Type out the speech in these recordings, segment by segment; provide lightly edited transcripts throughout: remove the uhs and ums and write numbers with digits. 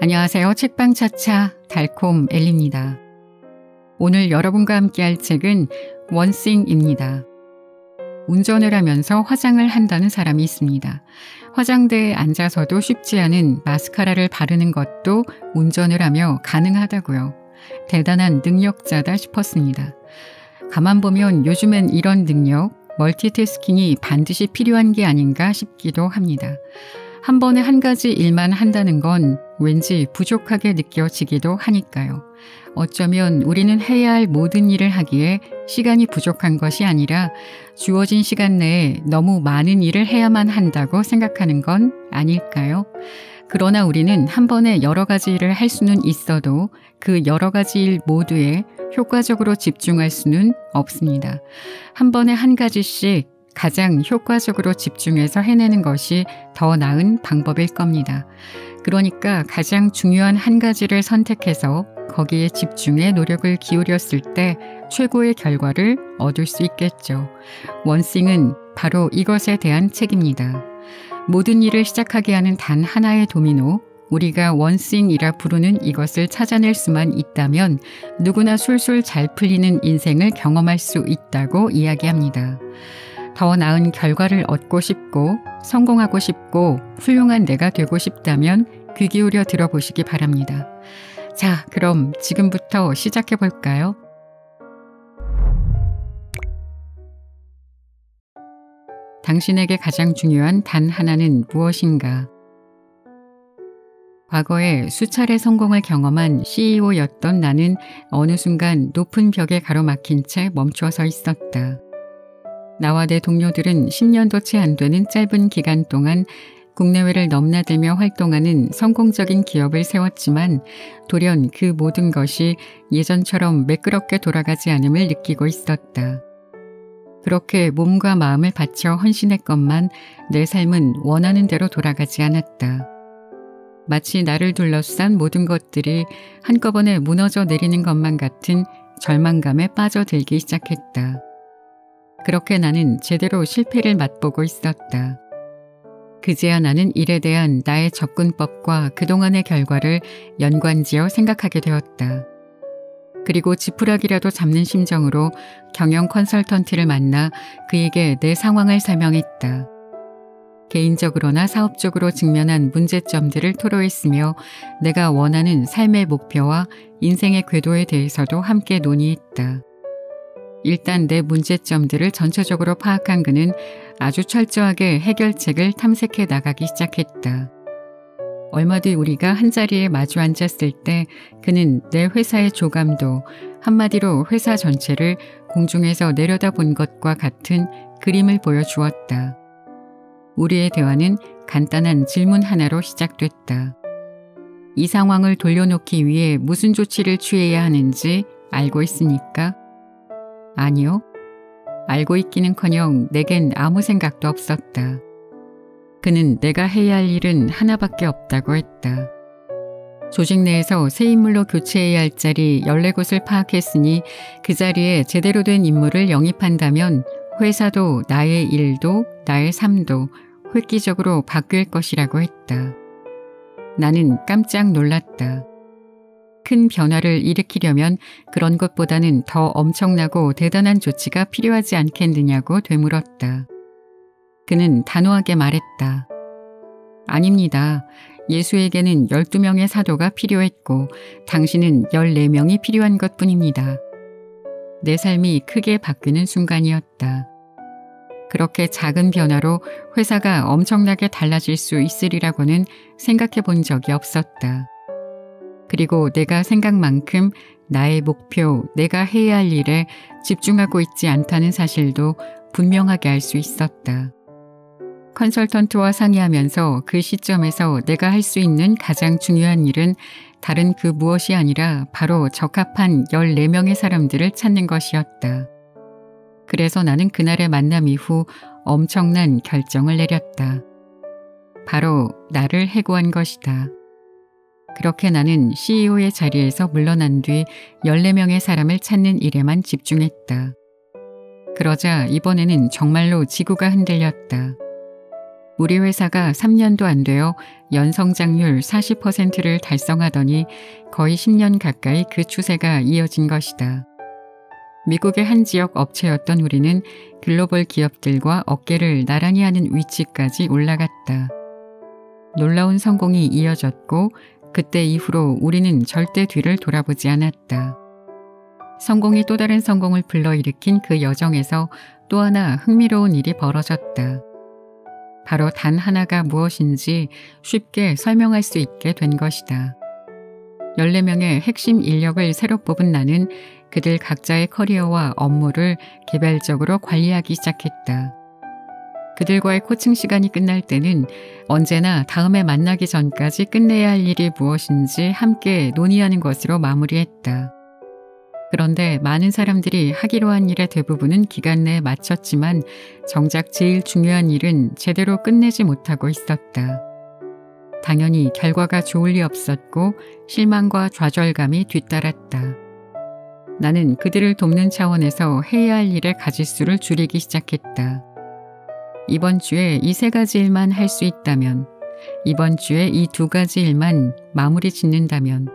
안녕하세요. 책방차차 달콤 엘리입니다. 오늘 여러분과 함께할 책은 원싱입니다. 운전을 하면서 화장을 한다는 사람이 있습니다. 화장대에 앉아서도 쉽지 않은 마스카라를 바르는 것도 운전을 하며 가능하다고요. 대단한 능력자다 싶었습니다. 가만 보면 요즘엔 이런 능력, 멀티태스킹이 반드시 필요한 게 아닌가 싶기도 합니다. 한 번에 한 가지 일만 한다는 건 왠지 부족하게 느껴지기도 하니까요. 어쩌면 우리는 해야 할 모든 일을 하기에 시간이 부족한 것이 아니라 주어진 시간 내에 너무 많은 일을 해야만 한다고 생각하는 건 아닐까요? 그러나 우리는 한 번에 여러 가지 일을 할 수는 있어도 그 여러 가지 일 모두에 효과적으로 집중할 수는 없습니다. 한 번에 한 가지씩 가장 효과적으로 집중해서 해내는 것이 더 나은 방법일 겁니다. 그러니까 가장 중요한 한 가지를 선택해서 거기에 집중해 노력을 기울였을 때 최고의 결과를 얻을 수 있겠죠. 원싱은 바로 이것에 대한 책입니다. 모든 일을 시작하게 하는 단 하나의 도미노, 우리가 원싱이라 부르는 이것을 찾아낼 수만 있다면 누구나 술술 잘 풀리는 인생을 경험할 수 있다고 이야기합니다. 더 나은 결과를 얻고 싶고 성공하고 싶고 훌륭한 내가 되고 싶다면 귀 기울여 들어보시기 바랍니다. 자, 그럼 지금부터 시작해 볼까요? 당신에게 가장 중요한 단 하나는 무엇인가? 과거에 수차례 성공을 경험한 CEO였던 나는 어느 순간 높은 벽에 가로막힌 채 멈춰 서 있었다. 나와 내 동료들은 10년도 채 안 되는 짧은 기간 동안 국내외를 넘나들며 활동하는 성공적인 기업을 세웠지만 돌연 그 모든 것이 예전처럼 매끄럽게 돌아가지 않음을 느끼고 있었다. 그렇게 몸과 마음을 바쳐 헌신했건만 내 삶은 원하는 대로 돌아가지 않았다. 마치 나를 둘러싼 모든 것들이 한꺼번에 무너져 내리는 것만 같은 절망감에 빠져들기 시작했다. 그렇게 나는 제대로 실패를 맛보고 있었다. 그제야 나는 일에 대한 나의 접근법과 그동안의 결과를 연관지어 생각하게 되었다. 그리고 지푸라기라도 잡는 심정으로 경영 컨설턴트를 만나 그에게 내 상황을 설명했다. 개인적으로나 사업적으로 직면한 문제점들을 토로했으며 내가 원하는 삶의 목표와 인생의 궤도에 대해서도 함께 논의했다. 일단 내 문제점들을 전체적으로 파악한 그는 아주 철저하게 해결책을 탐색해 나가기 시작했다. 얼마 뒤 우리가 한자리에 마주 앉았을 때 그는 내 회사의 조감도, 한마디로 회사 전체를 공중에서 내려다본 것과 같은 그림을 보여주었다. 우리의 대화는 간단한 질문 하나로 시작됐다. 이 상황을 돌려놓기 위해 무슨 조치를 취해야 하는지 알고 있습니까? 아니요. 알고 있기는커녕 내겐 아무 생각도 없었다. 그는 내가 해야 할 일은 하나밖에 없다고 했다. 조직 내에서 새 인물로 교체해야 할 자리 14곳을 파악했으니 그 자리에 제대로 된 인물을 영입한다면 회사도 나의 일도 나의 삶도 획기적으로 바뀔 것이라고 했다. 나는 깜짝 놀랐다. 큰 변화를 일으키려면 그런 것보다는 더 엄청나고 대단한 조치가 필요하지 않겠느냐고 되물었다. 그는 단호하게 말했다. 아닙니다. 예수에게는 12명의 사도가 필요했고 당신은 14명이 필요한 것뿐입니다. 내 삶이 크게 바뀌는 순간이었다. 그렇게 작은 변화로 회사가 엄청나게 달라질 수 있으리라고는 생각해 본 적이 없었다. 그리고 내가 생각만큼 나의 목표, 내가 해야 할 일에 집중하고 있지 않다는 사실도 분명하게 알 수 있었다. 컨설턴트와 상의하면서 그 시점에서 내가 할 수 있는 가장 중요한 일은 다른 그 무엇이 아니라 바로 적합한 14명의 사람들을 찾는 것이었다. 그래서 나는 그날의 만남 이후 엄청난 결정을 내렸다. 바로 나를 해고한 것이다. 그렇게 나는 CEO의 자리에서 물러난 뒤 14명의 사람을 찾는 일에만 집중했다. 그러자 이번에는 정말로 지구가 흔들렸다. 우리 회사가 3년도 안 되어 연성장률 40%를 달성하더니 거의 10년 가까이 그 추세가 이어진 것이다. 미국의 한 지역 업체였던 우리는 글로벌 기업들과 어깨를 나란히 하는 위치까지 올라갔다. 놀라운 성공이 이어졌고 그때 이후로 우리는 절대 뒤를 돌아보지 않았다. 성공이 또 다른 성공을 불러일으킨 그 여정에서 또 하나 흥미로운 일이 벌어졌다. 바로 단 하나가 무엇인지 쉽게 설명할 수 있게 된 것이다. 14명의 핵심 인력을 새로 뽑은 나는 그들 각자의 커리어와 업무를 개별적으로 관리하기 시작했다. 그들과의 코칭 시간이 끝날 때는 언제나 다음에 만나기 전까지 끝내야 할 일이 무엇인지 함께 논의하는 것으로 마무리했다. 그런데 많은 사람들이 하기로 한 일의 대부분은 기간 내에 마쳤지만 정작 제일 중요한 일은 제대로 끝내지 못하고 있었다. 당연히 결과가 좋을 리 없었고 실망과 좌절감이 뒤따랐다. 나는 그들을 돕는 차원에서 해야 할 일의 가짓수를 줄이기 시작했다. 이번 주에 이 3가지 일만 할 수 있다면, 이번 주에 이 2가지 일만 마무리 짓는다면,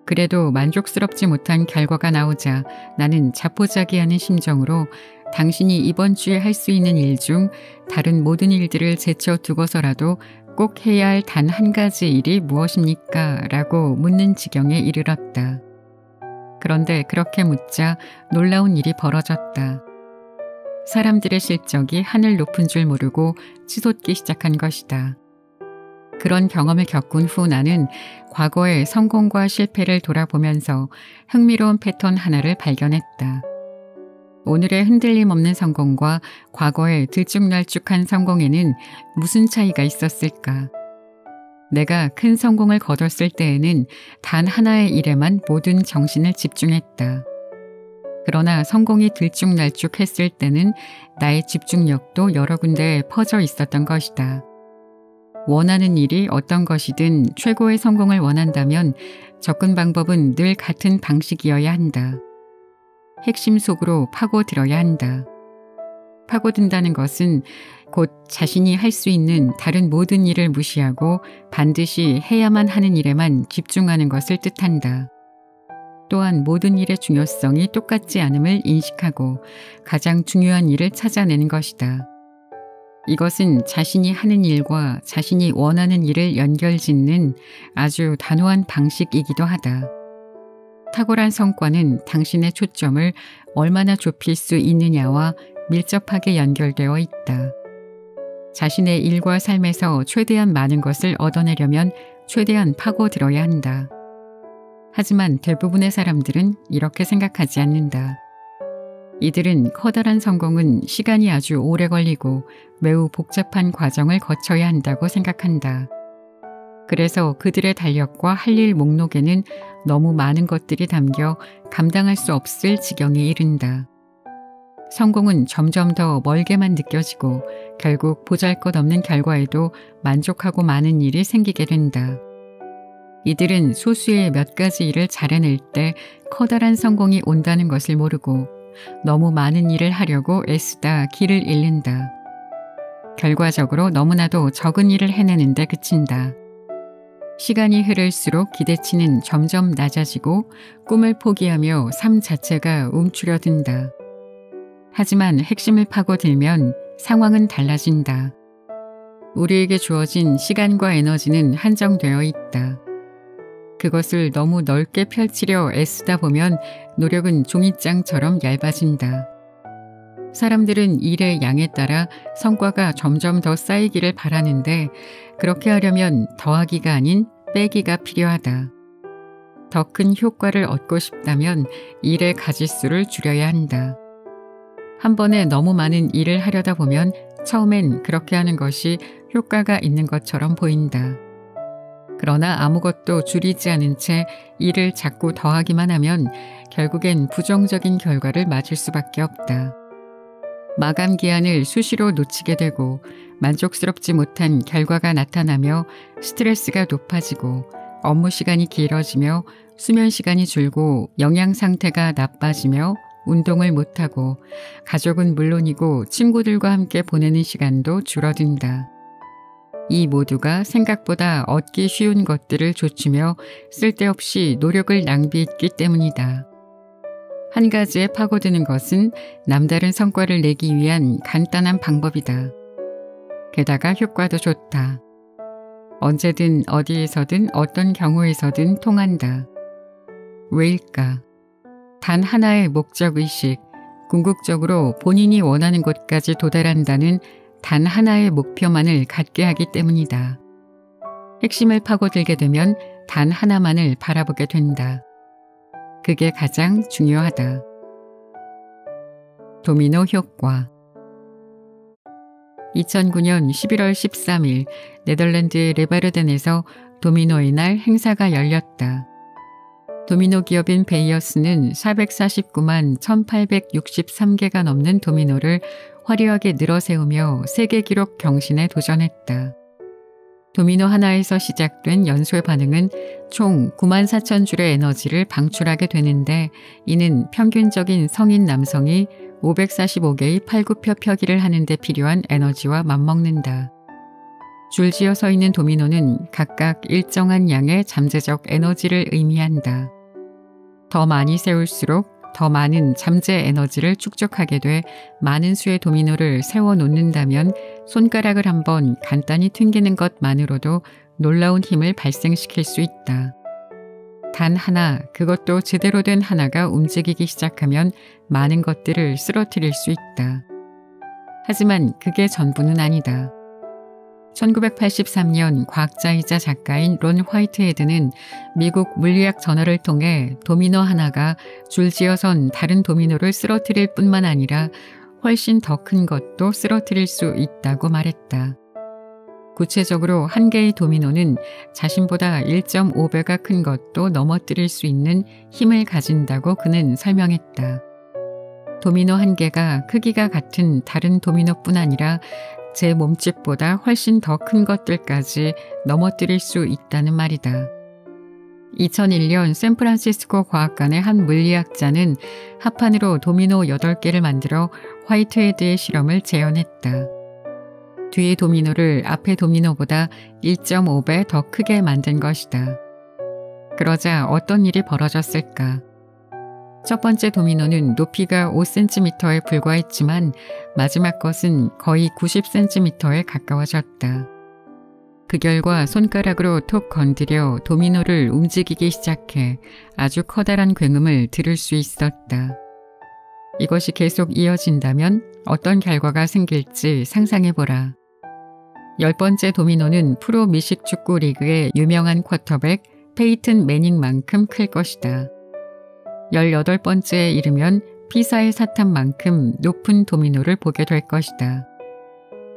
그래도 만족스럽지 못한 결과가 나오자 나는 자포자기하는 심정으로 당신이 이번 주에 할 수 있는 일 중 다른 모든 일들을 제쳐두고서라도 꼭 해야 할 단 한 가지 일이 무엇입니까? 라고 묻는 지경에 이르렀다. 그런데 그렇게 묻자 놀라운 일이 벌어졌다. 사람들의 실적이 하늘 높은 줄 모르고 치솟기 시작한 것이다. 그런 경험을 겪은 후 나는 과거의 성공과 실패를 돌아보면서 흥미로운 패턴 하나를 발견했다. 오늘의 흔들림 없는 성공과 과거의 들쭉날쭉한 성공에는 무슨 차이가 있었을까? 내가 큰 성공을 거뒀을 때에는 단 하나의 일에만 모든 정신을 집중했다. 그러나 성공이 들쭉날쭉했을 때는 나의 집중력도 여러 군데에 퍼져 있었던 것이다. 원하는 일이 어떤 것이든 최고의 성공을 원한다면 접근 방법은 늘 같은 방식이어야 한다. 핵심 속으로 파고들어야 한다. 파고든다는 것은 곧 자신이 할 수 있는 다른 모든 일을 무시하고 반드시 해야만 하는 일에만 집중하는 것을 뜻한다. 또한 모든 일의 중요성이 똑같지 않음을 인식하고 가장 중요한 일을 찾아내는 것이다. 이것은 자신이 하는 일과 자신이 원하는 일을 연결짓는 아주 단호한 방식이기도 하다. 탁월한 성과는 당신의 초점을 얼마나 좁힐 수 있느냐와 밀접하게 연결되어 있다. 자신의 일과 삶에서 최대한 많은 것을 얻어내려면 최대한 파고들어야 한다. 하지만 대부분의 사람들은 이렇게 생각하지 않는다. 이들은 커다란 성공은 시간이 아주 오래 걸리고 매우 복잡한 과정을 거쳐야 한다고 생각한다. 그래서 그들의 달력과 할 일 목록에는 너무 많은 것들이 담겨 감당할 수 없을 지경에 이른다. 성공은 점점 더 멀게만 느껴지고 결국 보잘것없는 결과에도 만족하고 많은 일이 생기게 된다. 이들은 소수의 몇 가지 일을 잘해낼 때 커다란 성공이 온다는 것을 모르고 너무 많은 일을 하려고 애쓰다 길을 잃는다. 결과적으로 너무나도 적은 일을 해내는데 그친다. 시간이 흐를수록 기대치는 점점 낮아지고 꿈을 포기하며 삶 자체가 움츠려든다. 하지만 핵심을 파고들면 상황은 달라진다. 우리에게 주어진 시간과 에너지는 한정되어 있다. 그것을 너무 넓게 펼치려 애쓰다 보면 노력은 종이장처럼 얇아진다. 사람들은 일의 양에 따라 성과가 점점 더 쌓이기를 바라는데 그렇게 하려면 더하기가 아닌 빼기가 필요하다. 더 큰 효과를 얻고 싶다면 일의 가짓수를 줄여야 한다. 한 번에 너무 많은 일을 하려다 보면 처음엔 그렇게 하는 것이 효과가 있는 것처럼 보인다. 그러나 아무것도 줄이지 않은 채 일을 자꾸 더하기만 하면 결국엔 부정적인 결과를 맞을 수밖에 없다. 마감 기한을 수시로 놓치게 되고 만족스럽지 못한 결과가 나타나며 스트레스가 높아지고 업무 시간이 길어지며 수면 시간이 줄고 영양 상태가 나빠지며 운동을 못하고 가족은 물론이고 친구들과 함께 보내는 시간도 줄어든다. 이 모두가 생각보다 얻기 쉬운 것들을 좇으며 쓸데없이 노력을 낭비했기 때문이다. 한 가지에 파고드는 것은 남다른 성과를 내기 위한 간단한 방법이다. 게다가 효과도 좋다. 언제든 어디에서든 어떤 경우에서든 통한다. 왜일까? 단 하나의 목적의식, 궁극적으로 본인이 원하는 곳까지 도달한다는 단 하나의 목표만을 갖게 하기 때문이다. 핵심을 파고들게 되면 단 하나만을 바라보게 된다. 그게 가장 중요하다. 도미노 효과. 2009년 11월 13일 네덜란드의 레바르덴에서 도미노의 날 행사가 열렸다. 도미노 기업인 베이어스는 449만 1863개가 넘는 도미노를 화려하게 늘어세우며 세계 기록 경신에 도전했다. 도미노 하나에서 시작된 연소의 반응은 총 9만 4천 줄의 에너지를 방출하게 되는데, 이는 평균적인 성인 남성이 545개의 팔굽혀 펴기를 하는 데 필요한 에너지와 맞먹는다. 줄지어 서 있는 도미노는 각각 일정한 양의 잠재적 에너지를 의미한다. 더 많이 세울수록 더 많은 잠재 에너지를 축적하게 돼 많은 수의 도미노를 세워 놓는다면 손가락을 한번 간단히 튕기는 것만으로도 놀라운 힘을 발생시킬 수 있다. 단 하나, 그것도 제대로 된 하나가 움직이기 시작하면 많은 것들을 쓰러뜨릴 수 있다. 하지만 그게 전부는 아니다. 1983년 과학자이자 작가인 론 화이트헤드는 미국 물리학 저널을 통해 도미노 하나가 줄지어선 다른 도미노를 쓰러뜨릴 뿐만 아니라 훨씬 더 큰 것도 쓰러뜨릴 수 있다고 말했다. 구체적으로 한 개의 도미노는 자신보다 1.5배가 큰 것도 넘어뜨릴 수 있는 힘을 가진다고 그는 설명했다. 도미노 한 개가 크기가 같은 다른 도미노뿐 아니라 제 몸집보다 훨씬 더 큰 것들까지 넘어뜨릴 수 있다는 말이다. 2001년 샌프란시스코 과학관의 한 물리학자는 합판으로 도미노 8개를 만들어 화이트헤드의 실험을 재현했다. 뒤의 도미노를 앞의 도미노보다 1.5배 더 크게 만든 것이다. 그러자 어떤 일이 벌어졌을까? 첫 번째 도미노는 높이가 5cm에 불과했지만 마지막 것은 거의 90cm에 가까워졌다. 그 결과 손가락으로 톡 건드려 도미노를 움직이기 시작해 아주 커다란 굉음을 들을 수 있었다. 이것이 계속 이어진다면 어떤 결과가 생길지 상상해보라. 10번째 도미노는 프로 미식축구 리그의 유명한 쿼터백 페이튼 매닝만큼 클 것이다. 18번째에 이르면 피사의 사탑만큼 높은 도미노를 보게 될 것이다.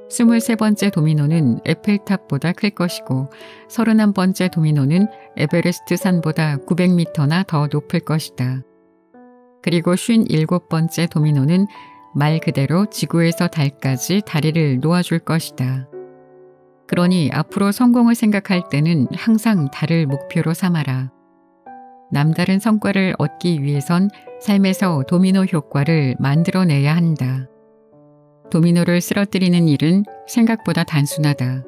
23번째 도미노는 에펠탑보다 클 것이고 31번째 도미노는 에베레스트 산보다 900m나 더 높을 것이다. 그리고 57번째 도미노는 말 그대로 지구에서 달까지 다리를 놓아줄 것이다. 그러니 앞으로 성공을 생각할 때는 항상 달을 목표로 삼아라. 남다른 성과를 얻기 위해선 삶에서 도미노 효과를 만들어내야 한다. 도미노를 쓰러뜨리는 일은 생각보다 단순하다.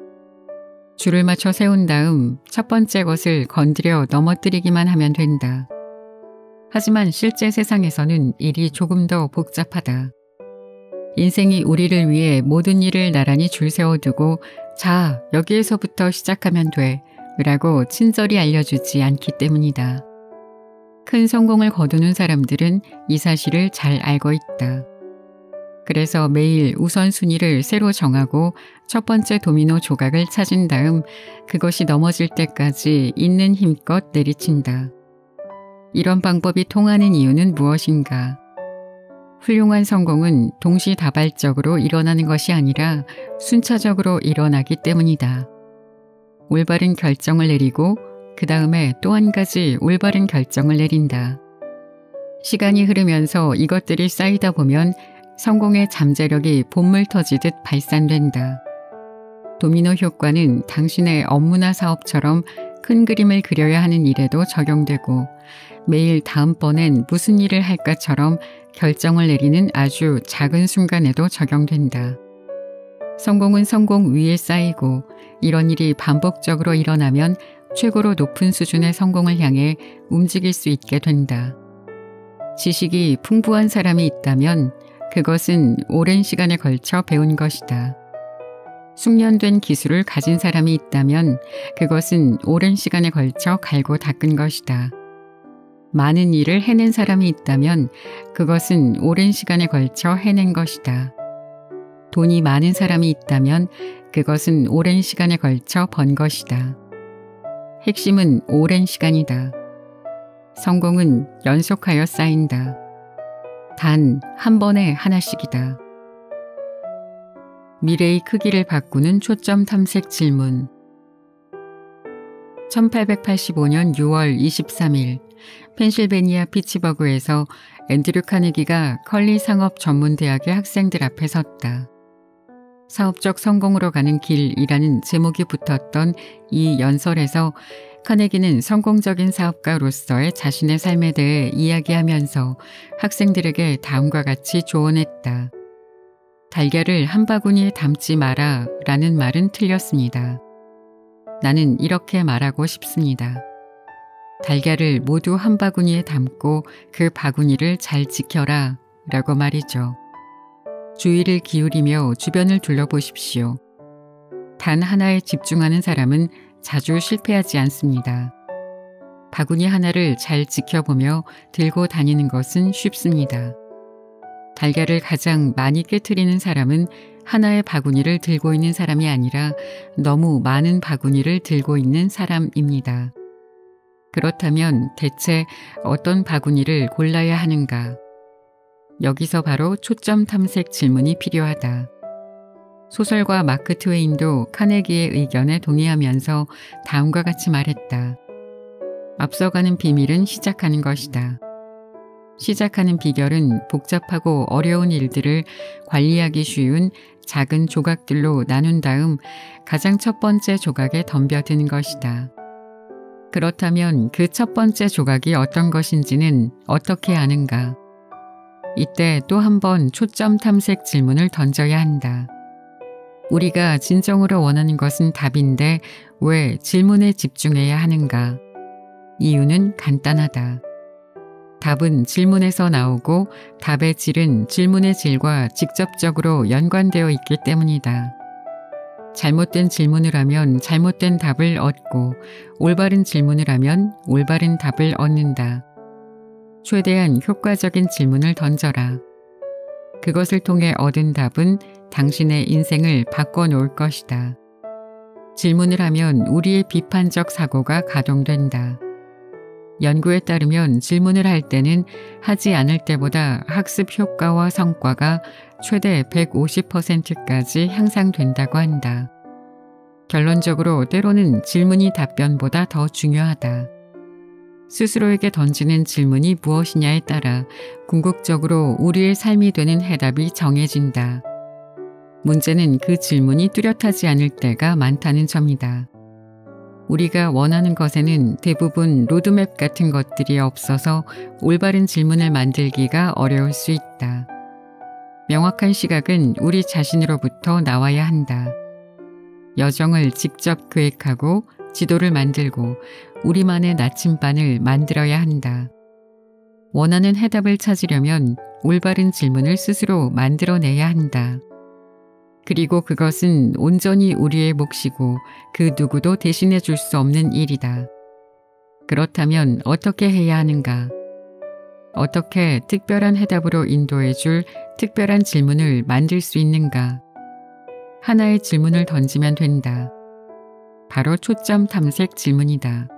줄을 맞춰 세운 다음 첫 번째 것을 건드려 넘어뜨리기만 하면 된다. 하지만 실제 세상에서는 일이 조금 더 복잡하다. 인생이 우리를 위해 모든 일을 나란히 줄 세워두고 자, 여기에서부터 시작하면 돼 라고 친절히 알려주지 않기 때문이다. 큰 성공을 거두는 사람들은 이 사실을 잘 알고 있다. 그래서 매일 우선순위를 새로 정하고 첫 번째 도미노 조각을 찾은 다음 그것이 넘어질 때까지 있는 힘껏 내리친다. 이런 방법이 통하는 이유는 무엇인가? 훌륭한 성공은 동시다발적으로 일어나는 것이 아니라 순차적으로 일어나기 때문이다. 올바른 결정을 내리고 그 다음에 또 한 가지 올바른 결정을 내린다. 시간이 흐르면서 이것들이 쌓이다 보면 성공의 잠재력이 본물 터지듯 발산된다. 도미노 효과는 당신의 업무나 사업처럼 큰 그림을 그려야 하는 일에도 적용되고 매일 다음번엔 무슨 일을 할까처럼 결정을 내리는 아주 작은 순간에도 적용된다. 성공은 성공 위에 쌓이고 이런 일이 반복적으로 일어나면 최고로 높은 수준의 성공을 향해 움직일 수 있게 된다. 지식이 풍부한 사람이 있다면 그것은 오랜 시간에 걸쳐 배운 것이다. 숙련된 기술을 가진 사람이 있다면 그것은 오랜 시간에 걸쳐 갈고 닦은 것이다. 많은 일을 해낸 사람이 있다면 그것은 오랜 시간에 걸쳐 해낸 것이다. 돈이 많은 사람이 있다면 그것은 오랜 시간에 걸쳐 번 것이다. 핵심은 오랜 시간이다. 성공은 연속하여 쌓인다. 단 한 번에 하나씩이다. 미래의 크기를 바꾸는 초점 탐색 질문. 1885년 6월 23일 펜실베니아 피츠버그에서 앤드류 카네기가 컬리 상업전문대학의 학생들 앞에 섰다. 사업적 성공으로 가는 길이라는 제목이 붙었던 이 연설에서 카네기는 성공적인 사업가로서의 자신의 삶에 대해 이야기하면서 학생들에게 다음과 같이 조언했다. 달걀을 한 바구니에 담지 마라 라는 말은 틀렸습니다. 나는 이렇게 말하고 싶습니다. 달걀을 모두 한 바구니에 담고 그 바구니를 잘 지켜라 라고 말이죠. 주의를 기울이며 주변을 둘러보십시오. 단 하나에 집중하는 사람은 자주 실패하지 않습니다. 바구니 하나를 잘 지켜보며 들고 다니는 것은 쉽습니다. 달걀을 가장 많이 깨트리는 사람은 하나의 바구니를 들고 있는 사람이 아니라 너무 많은 바구니를 들고 있는 사람입니다. 그렇다면 대체 어떤 바구니를 골라야 하는가? 여기서 바로 초점 탐색 질문이 필요하다. 소설가 마크 트웨인도 카네기의 의견에 동의하면서 다음과 같이 말했다. 앞서가는 비밀은 시작하는 것이다. 시작하는 비결은 복잡하고 어려운 일들을 관리하기 쉬운 작은 조각들로 나눈 다음 가장 첫 번째 조각에 덤벼드는 것이다. 그렇다면 그 첫 번째 조각이 어떤 것인지는 어떻게 아는가? 이때 또 한 번 초점 탐색 질문을 던져야 한다. 우리가 진정으로 원하는 것은 답인데 왜 질문에 집중해야 하는가? 이유는 간단하다. 답은 질문에서 나오고 답의 질은 질문의 질과 직접적으로 연관되어 있기 때문이다. 잘못된 질문을 하면 잘못된 답을 얻고 올바른 질문을 하면 올바른 답을 얻는다. 최대한 효과적인 질문을 던져라. 그것을 통해 얻은 답은 당신의 인생을 바꿔놓을 것이다. 질문을 하면 우리의 비판적 사고가 가동된다. 연구에 따르면 질문을 할 때는 하지 않을 때보다 학습 효과와 성과가 최대 150%까지 향상된다고 한다. 결론적으로 때로는 질문이 답변보다 더 중요하다. 스스로에게 던지는 질문이 무엇이냐에 따라 궁극적으로 우리의 삶이 되는 해답이 정해진다. 문제는 그 질문이 뚜렷하지 않을 때가 많다는 점이다. 우리가 원하는 것에는 대부분 로드맵 같은 것들이 없어서 올바른 질문을 만들기가 어려울 수 있다. 명확한 시각은 우리 자신으로부터 나와야 한다. 여정을 직접 계획하고 지도를 만들고 우리만의 나침반을 만들어야 한다. 원하는 해답을 찾으려면 올바른 질문을 스스로 만들어내야 한다. 그리고 그것은 온전히 우리의 몫이고 그 누구도 대신해 줄 수 없는 일이다. 그렇다면 어떻게 해야 하는가? 어떻게 특별한 해답으로 인도해 줄 특별한 질문을 만들 수 있는가? 하나의 질문을 던지면 된다. 바로 초점 탐색 질문이다.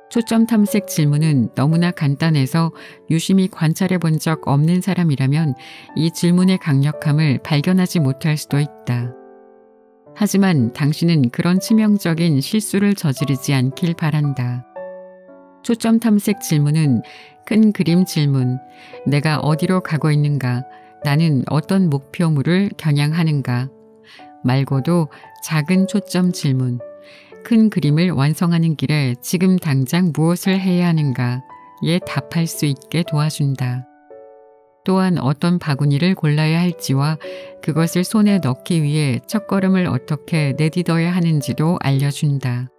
초점 탐색 질문은 너무나 간단해서 유심히 관찰해 본 적 없는 사람이라면 이 질문의 강력함을 발견하지 못할 수도 있다. 하지만 당신은 그런 치명적인 실수를 저지르지 않길 바란다. 초점 탐색 질문은 큰 그림 질문, 내가 어디로 가고 있는가, 나는 어떤 목표물을 겨냥하는가, 말고도 작은 초점 질문, 큰 그림을 완성하는 길에 지금 당장 무엇을 해야 하는가에 답할 수 있게 도와준다. 또한 어떤 바구니를 골라야 할지와 그것을 손에 넣기 위해 첫걸음을 어떻게 내딛어야 하는지도 알려준다.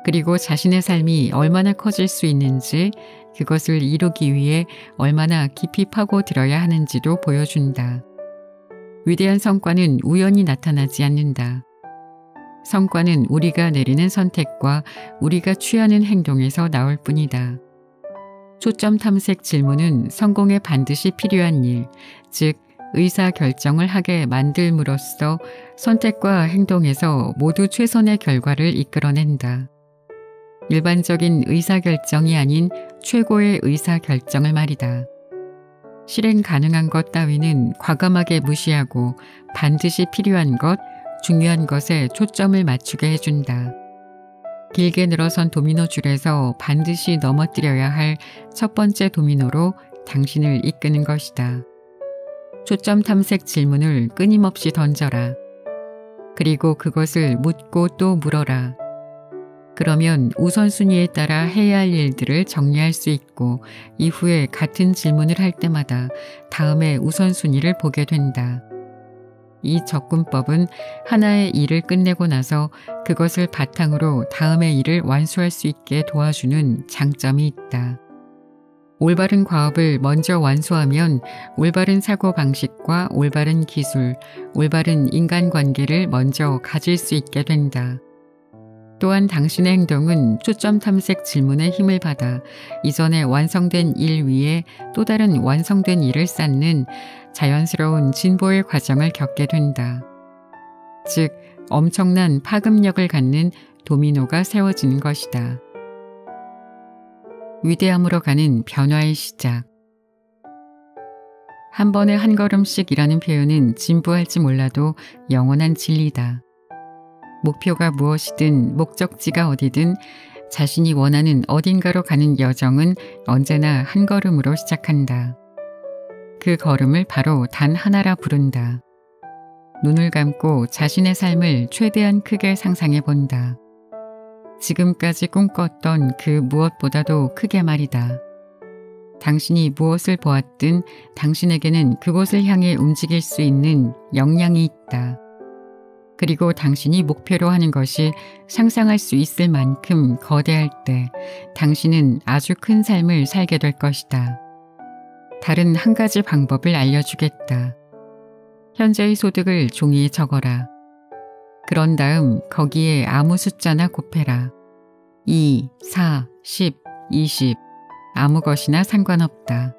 그리고 자신의 삶이 얼마나 커질 수 있는지, 그것을 이루기 위해 얼마나 깊이 파고들어야 하는지도 보여준다. 위대한 성과는 우연히 나타나지 않는다. 성과는 우리가 내리는 선택과 우리가 취하는 행동에서 나올 뿐이다. 초점 탐색 질문은 성공에 반드시 필요한 일, 즉 의사결정을 하게 만들므로써 선택과 행동에서 모두 최선의 결과를 이끌어낸다. 일반적인 의사결정이 아닌 최고의 의사결정을 말이다. 실행 가능한 것 따위는 과감하게 무시하고 반드시 필요한 것, 중요한 것에 초점을 맞추게 해준다. 길게 늘어선 도미노 줄에서 반드시 넘어뜨려야 할 첫 번째 도미노로 당신을 이끄는 것이다. 초점 탐색 질문을 끊임없이 던져라. 그리고 그것을 묻고 또 물어라. 그러면 우선순위에 따라 해야 할 일들을 정리할 수 있고 이후에 같은 질문을 할 때마다 다음의 우선순위를 보게 된다. 이 접근법은 하나의 일을 끝내고 나서 그것을 바탕으로 다음의 일을 완수할 수 있게 도와주는 장점이 있다. 올바른 과업을 먼저 완수하면 올바른 사고방식과 올바른 기술, 올바른 인간관계를 먼저 가질 수 있게 된다. 또한 당신의 행동은 초점 탐색 질문의 힘을 받아 이전에 완성된 일 위에 또 다른 완성된 일을 쌓는 자연스러운 진보의 과정을 겪게 된다. 즉, 엄청난 파급력을 갖는 도미노가 세워지는 것이다. 위대함으로 가는 변화의 시작. 한 번에 한 걸음씩이라는 표현은 진부할지 몰라도 영원한 진리다. 목표가 무엇이든 목적지가 어디든 자신이 원하는 어딘가로 가는 여정은 언제나 한 걸음으로 시작한다. 그 걸음을 바로 단 하나라 부른다. 눈을 감고 자신의 삶을 최대한 크게 상상해 본다. 지금까지 꿈꿨던 그 무엇보다도 크게 말이다. 당신이 무엇을 보았든 당신에게는 그곳을 향해 움직일 수 있는 역량이 있다. 그리고 당신이 목표로 하는 것이 상상할 수 있을 만큼 거대할 때 당신은 아주 큰 삶을 살게 될 것이다. 다른 한 가지 방법을 알려주겠다. 현재의 소득을 종이에 적어라. 그런 다음 거기에 아무 숫자나 곱해라. 2, 4, 10, 20 아무 것이나 상관없다.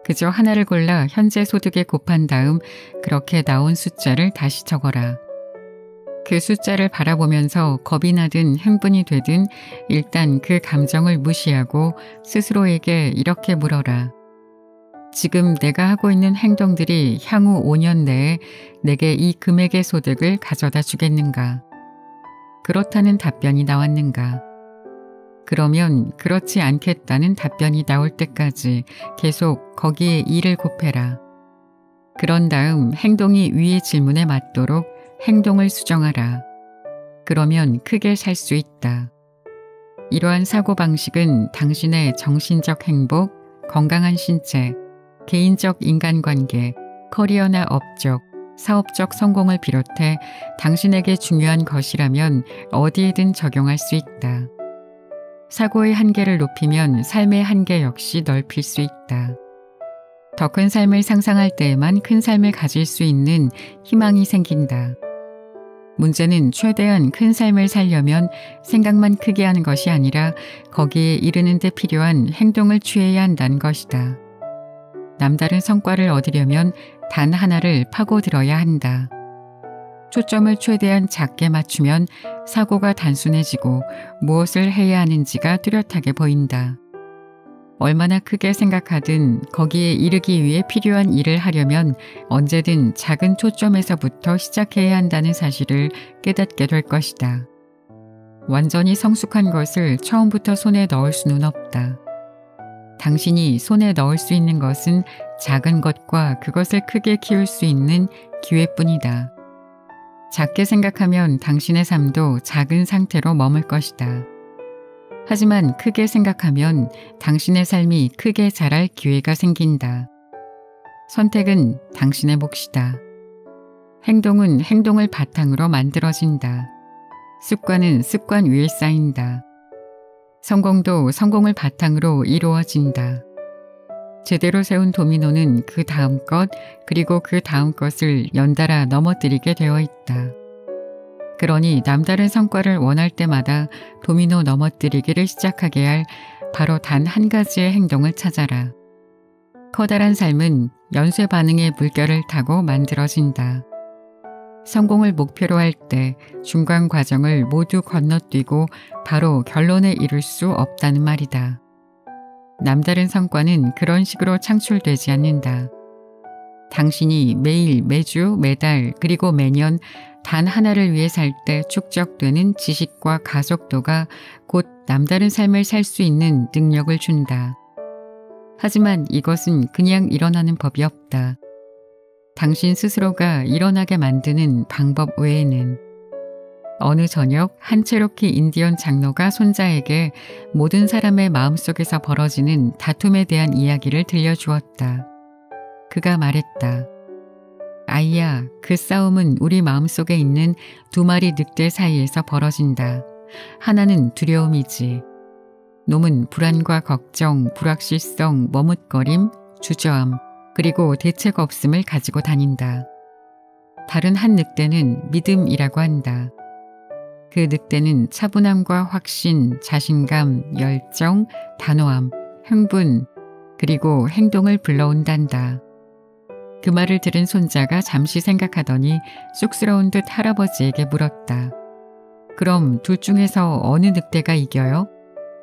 그저 하나를 골라 현재 소득에 곱한 다음 그렇게 나온 숫자를 다시 적어라. 그 숫자를 바라보면서 겁이 나든 흥분이 되든 일단 그 감정을 무시하고 스스로에게 이렇게 물어라. 지금 내가 하고 있는 행동들이 향후 5년 내에 내게 이 금액의 소득을 가져다 주겠는가? 그렇다는 답변이 나왔는가? 그러면 그렇지 않겠다는 답변이 나올 때까지 계속 거기에 2를 곱해라. 그런 다음 행동이 위의 질문에 맞도록 행동을 수정하라. 그러면 크게 살 수 있다. 이러한 사고방식은 당신의 정신적 행복, 건강한 신체, 개인적 인간관계, 커리어나 업적, 사업적 성공을 비롯해 당신에게 중요한 것이라면 어디에든 적용할 수 있다. 사고의 한계를 높이면 삶의 한계 역시 넓힐 수 있다. 더 큰 삶을 상상할 때에만 큰 삶을 가질 수 있는 희망이 생긴다. 문제는 최대한 큰 삶을 살려면 생각만 크게 하는 것이 아니라 거기에 이르는 데 필요한 행동을 취해야 한다는 것이다. 남다른 성과를 얻으려면 단 하나를 파고들어야 한다. 초점을 최대한 작게 맞추면 사고가 단순해지고 무엇을 해야 하는지가 뚜렷하게 보인다. 얼마나 크게 생각하든 거기에 이르기 위해 필요한 일을 하려면 언제든 작은 초점에서부터 시작해야 한다는 사실을 깨닫게 될 것이다. 완전히 성숙한 것을 처음부터 손에 넣을 수는 없다. 당신이 손에 넣을 수 있는 것은 작은 것과 그것을 크게 키울 수 있는 기회뿐이다. 작게 생각하면 당신의 삶도 작은 상태로 머물 것이다. 하지만 크게 생각하면 당신의 삶이 크게 자랄 기회가 생긴다. 선택은 당신의 몫이다. 행동은 행동을 바탕으로 만들어진다. 습관은 습관 위에 쌓인다. 성공도 성공을 바탕으로 이루어진다. 제대로 세운 도미노는 그 다음 것 그리고 그 다음 것을 연달아 넘어뜨리게 되어 있다. 그러니 남다른 성과를 원할 때마다 도미노 넘어뜨리기를 시작하게 할 바로 단 한 가지의 행동을 찾아라. 커다란 삶은 연쇄 반응의 물결을 타고 만들어진다. 성공을 목표로 할 때 중간 과정을 모두 건너뛰고 바로 결론에 이를 수 없다는 말이다. 남다른 성과는 그런 식으로 창출되지 않는다. 당신이 매일, 매주, 매달, 그리고 매년 단 하나를 위해 살 때 축적되는 지식과 가속도가 곧 남다른 삶을 살 수 있는 능력을 준다. 하지만 이것은 그냥 일어나는 법이 없다. 당신 스스로가 일어나게 만드는 방법 외에는. 어느 저녁 한 체로키 인디언 장로가 손자에게 모든 사람의 마음속에서 벌어지는 다툼에 대한 이야기를 들려주었다. 그가 말했다. 아이야, 그 싸움은 우리 마음속에 있는 두 마리 늑대 사이에서 벌어진다. 하나는 두려움이지. 놈은 불안과 걱정, 불확실성, 머뭇거림, 주저함, 그리고 대책 없음을 가지고 다닌다. 다른 한 늑대는 믿음이라고 한다. 그 늑대는 차분함과 확신, 자신감, 열정, 단호함, 흥분, 그리고 행동을 불러온단다. 그 말을 들은 손자가 잠시 생각하더니 쑥스러운 듯 할아버지에게 물었다. 그럼 둘 중에서 어느 늑대가 이겨요?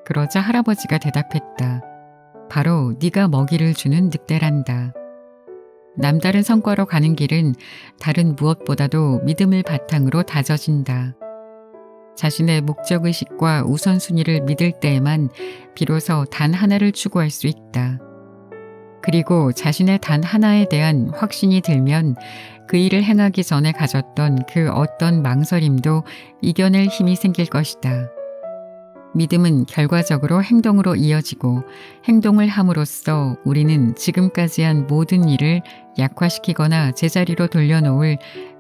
그러자 할아버지가 대답했다. 바로 네가 먹이를 주는 늑대란다. 남다른 성과로 가는 길은 다른 무엇보다도 믿음을 바탕으로 다져진다. 자신의 목적의식과 우선순위를 믿을 때에만 비로소 단 하나를 추구할 수 있다. 그리고 자신의 단 하나에 대한 확신이 들면 그 일을 행하기 전에 가졌던 그 어떤 망설임도 이겨낼 힘이 생길 것이다. 믿음은 결과적으로 행동으로 이어지고 행동을 함으로써 우리는 지금까지 한 모든 일을 약화시키거나 제자리로 돌려놓을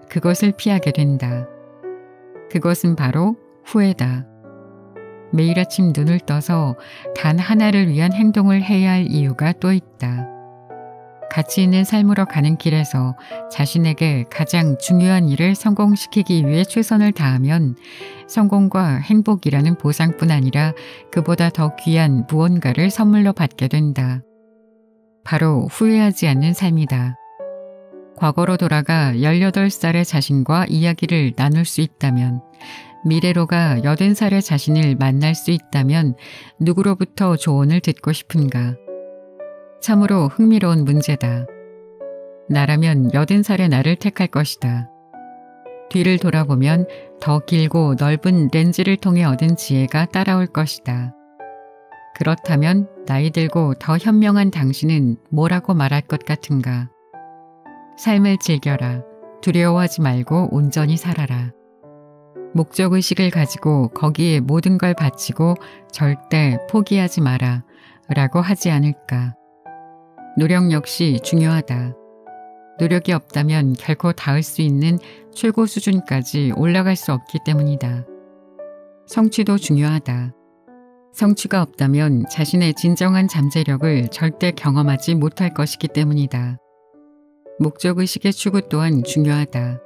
그것을 피하게 된다. 그것은 바로 후회다. 매일 아침 눈을 떠서 단 하나를 위한 행동을 해야 할 이유가 또 있다. 가치 있는 삶으로 가는 길에서 자신에게 가장 중요한 일을 성공시키기 위해 최선을 다하면 성공과 행복이라는 보상뿐 아니라 그보다 더 귀한 무언가를 선물로 받게 된다. 바로 후회하지 않는 삶이다. 과거로 돌아가 18살의 자신과 이야기를 나눌 수 있다면, 미래로 가 80살의 자신을 만날 수 있다면 누구로부터 조언을 듣고 싶은가? 참으로 흥미로운 문제다. 나라면 80살의 나를 택할 것이다. 뒤를 돌아보면 더 길고 넓은 렌즈를 통해 얻은 지혜가 따라올 것이다. 그렇다면 나이 들고 더 현명한 당신은 뭐라고 말할 것 같은가? 삶을 즐겨라. 두려워하지 말고 온전히 살아라. 목적의식을 가지고 거기에 모든 걸 바치고 절대 포기하지 마라 라고 하지 않을까. 노력 역시 중요하다. 노력이 없다면 결코 닿을 수 있는 최고 수준까지 올라갈 수 없기 때문이다. 성취도 중요하다. 성취가 없다면 자신의 진정한 잠재력을 절대 경험하지 못할 것이기 때문이다. 목적의식의 추구 또한 중요하다.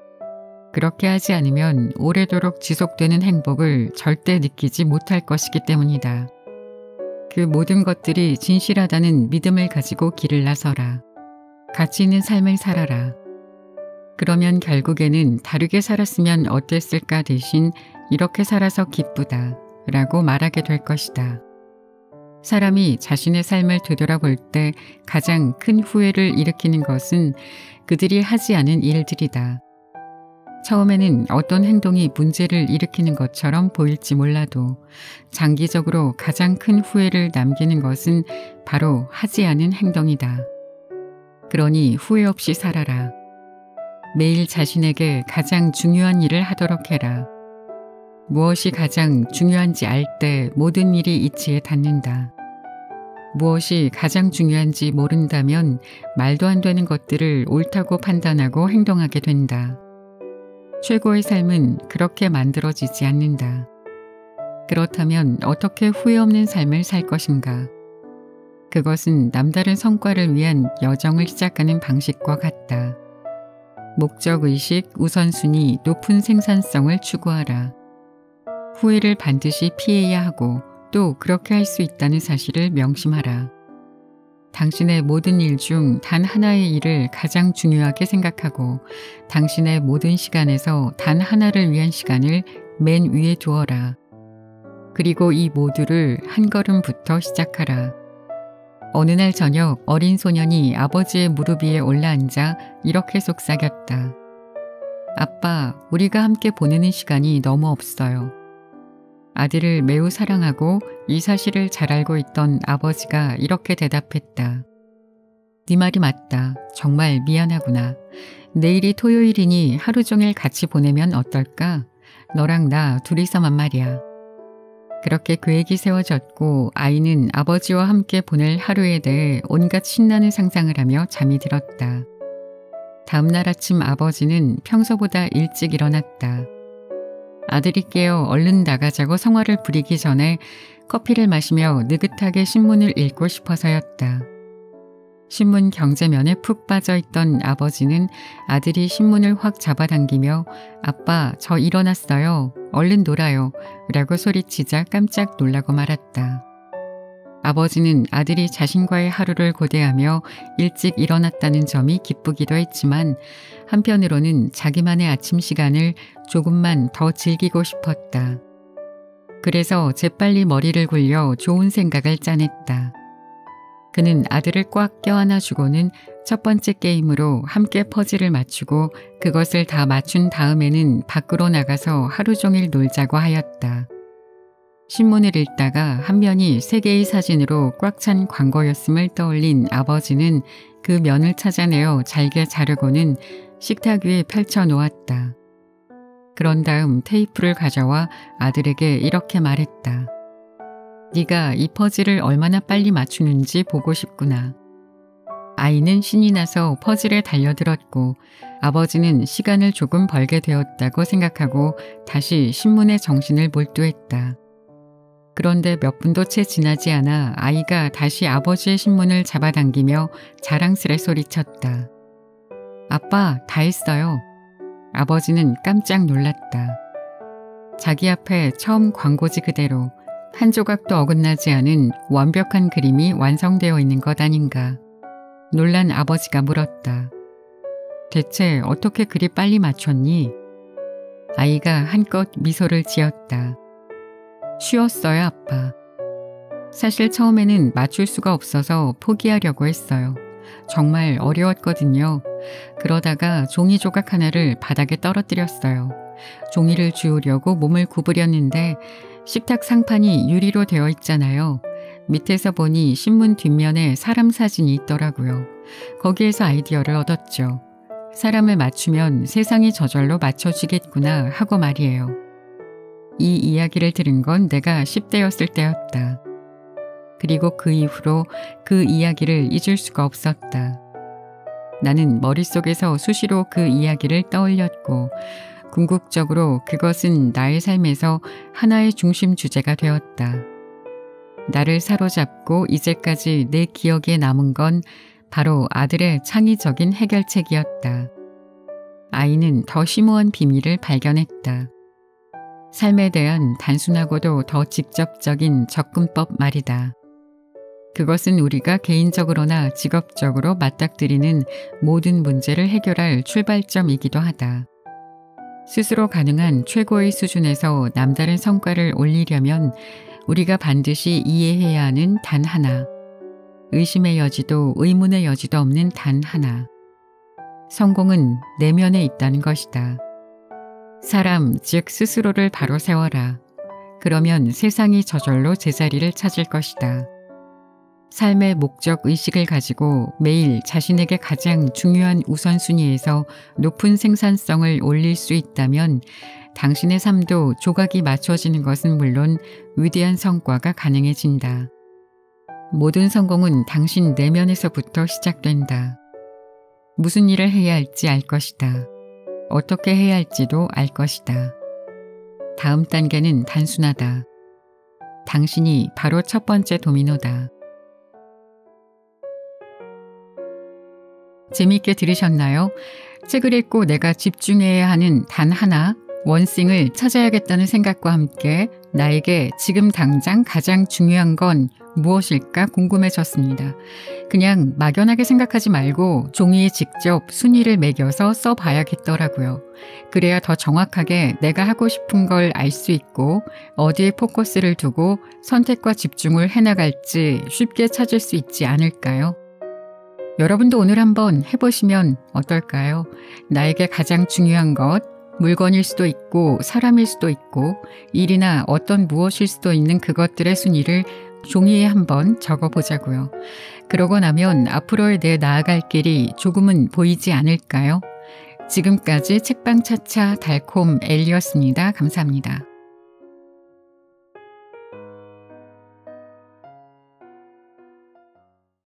그렇게 하지 않으면 오래도록 지속되는 행복을 절대 느끼지 못할 것이기 때문이다. 그 모든 것들이 진실하다는 믿음을 가지고 길을 나서라. 가치 있는 삶을 살아라. 그러면 결국에는 다르게 살았으면 어땠을까 대신 이렇게 살아서 기쁘다 라고 말하게 될 것이다. 사람이 자신의 삶을 되돌아볼 때 가장 큰 후회를 일으키는 것은 그들이 하지 않은 일들이다. 처음에는 어떤 행동이 문제를 일으키는 것처럼 보일지 몰라도 장기적으로 가장 큰 후회를 남기는 것은 바로 하지 않은 행동이다. 그러니 후회 없이 살아라. 매일 자신에게 가장 중요한 일을 하도록 해라. 무엇이 가장 중요한지 알 때 모든 일이 이치에 닿는다. 무엇이 가장 중요한지 모른다면 말도 안 되는 것들을 옳다고 판단하고 행동하게 된다. 최고의 삶은 그렇게 만들어지지 않는다. 그렇다면 어떻게 후회 없는 삶을 살 것인가? 그것은 남다른 성과를 위한 여정을 시작하는 방식과 같다. 목적의식, 우선순위, 높은 생산성을 추구하라. 후회를 반드시 피해야 하고 또 그렇게 할 수 있다는 사실을 명심하라. 당신의 모든 일 중 단 하나의 일을 가장 중요하게 생각하고 당신의 모든 시간에서 단 하나를 위한 시간을 맨 위에 두어라. 그리고 이 모두를 한 걸음부터 시작하라. 어느 날 저녁 어린 소년이 아버지의 무릎 위에 올라앉아 이렇게 속삭였다. 아빠, 우리가 함께 보내는 시간이 너무 없어요. 아들을 매우 사랑하고 이 사실을 잘 알고 있던 아버지가 이렇게 대답했다. 네 말이 맞다. 정말 미안하구나. 내일이 토요일이니 하루 종일 같이 보내면 어떨까? 너랑 나 둘이서만 말이야. 그렇게 계획이 세워졌고 아이는 아버지와 함께 보낼 하루에 대해 온갖 신나는 상상을 하며 잠이 들었다. 다음 날 아침 아버지는 평소보다 일찍 일어났다. 아들이 깨어 얼른 나가자고 성화를 부리기 전에 커피를 마시며 느긋하게 신문을 읽고 싶어서였다. 신문 경제면에 푹 빠져있던 아버지는 아들이 신문을 확 잡아당기며 아빠, 저 일어났어요. 얼른 놀아요. 라고 소리치자 깜짝 놀라고 말았다. 아버지는 아들이 자신과의 하루를 고대하며 일찍 일어났다는 점이 기쁘기도 했지만 한편으로는 자기만의 아침 시간을 조금만 더 즐기고 싶었다. 그래서 재빨리 머리를 굴려 좋은 생각을 짜냈다. 그는 아들을 꽉 껴안아주고는 첫 번째 게임으로 함께 퍼즐을 맞추고 그것을 다 맞춘 다음에는 밖으로 나가서 하루 종일 놀자고 하였다. 신문을 읽다가 한 면이 3개의 사진으로 꽉 찬 광고였음을 떠올린 아버지는 그 면을 찾아내어 잘게 자르고는 식탁 위에 펼쳐 놓았다. 그런 다음 테이프를 가져와 아들에게 이렇게 말했다. 네가 이 퍼즐을 얼마나 빨리 맞추는지 보고 싶구나. 아이는 신이 나서 퍼즐에 달려들었고 아버지는 시간을 조금 벌게 되었다고 생각하고 다시 신문에 정신을 몰두했다. 그런데 몇 분도 채 지나지 않아 아이가 다시 아버지의 신문을 잡아당기며 자랑스레 소리쳤다. 아빠, 다 했어요. 아버지는 깜짝 놀랐다. 자기 앞에 처음 광고지 그대로 한 조각도 어긋나지 않은 완벽한 그림이 완성되어 있는 것 아닌가. 놀란 아버지가 물었다. 대체 어떻게 그리 빨리 맞췄니? 아이가 한껏 미소를 지었다. 쉬웠어요, 아빠. 사실 처음에는 맞출 수가 없어서 포기하려고 했어요. 정말 어려웠거든요. 그러다가 종이 조각 하나를 바닥에 떨어뜨렸어요. 종이를 주우려고 몸을 구부렸는데 식탁 상판이 유리로 되어 있잖아요. 밑에서 보니 신문 뒷면에 사람 사진이 있더라고요. 거기에서 아이디어를 얻었죠. 사람을 맞추면 세상이 저절로 맞춰지겠구나 하고 말이에요. 이 이야기를 들은 건 내가 10대였을 때였다. 그리고 그 이후로 그 이야기를 잊을 수가 없었다. 나는 머릿속에서 수시로 그 이야기를 떠올렸고 궁극적으로 그것은 나의 삶에서 하나의 중심 주제가 되었다. 나를 사로잡고 이제까지 내 기억에 남은 건 바로 아들의 창의적인 해결책이었다. 아이는 더 심오한 비밀을 발견했다. 삶에 대한 단순하고도 더 직접적인 접근법 말이다. 그것은 우리가 개인적으로나 직업적으로 맞닥뜨리는 모든 문제를 해결할 출발점이기도 하다. 스스로 가능한 최고의 수준에서 남다른 성과를 올리려면 우리가 반드시 이해해야 하는 단 하나, 의심의 여지도 의문의 여지도 없는 단 하나. 성공은 내면에 있다는 것이다. 사람, 즉 스스로를 바로 세워라. 그러면 세상이 저절로 제자리를 찾을 것이다. 삶의 목적 의식을 가지고 매일 자신에게 가장 중요한 우선순위에서 높은 생산성을 올릴 수 있다면 당신의 삶도 조각이 맞춰지는 것은 물론 위대한 성과가 가능해진다. 모든 성공은 당신 내면에서부터 시작된다. 무슨 일을 해야 할지 알 것이다. 어떻게 해야 할지도 알 것이다. 다음 단계는 단순하다. 당신이 바로 첫 번째 도미노다. 재미있게 들으셨나요? 책을 읽고 내가 집중해야 하는 단 하나, 원싱을 찾아야겠다는 생각과 함께 나에게 지금 당장 가장 중요한 건 무엇일까 궁금해졌습니다. 그냥 막연하게 생각하지 말고 종이에 직접 순위를 매겨서 써봐야겠더라고요. 그래야 더 정확하게 내가 하고 싶은 걸 알 수 있고 어디에 포커스를 두고 선택과 집중을 해나갈지 쉽게 찾을 수 있지 않을까요? 여러분도 오늘 한번 해보시면 어떨까요? 나에게 가장 중요한 것, 물건일 수도 있고 사람일 수도 있고 일이나 어떤 무엇일 수도 있는 그것들의 순위를 종이에 한번 적어보자고요. 그러고 나면 앞으로의 내 나아갈 길이 조금은 보이지 않을까요? 지금까지 책방 차차 달콤 엘리였습니다. 감사합니다.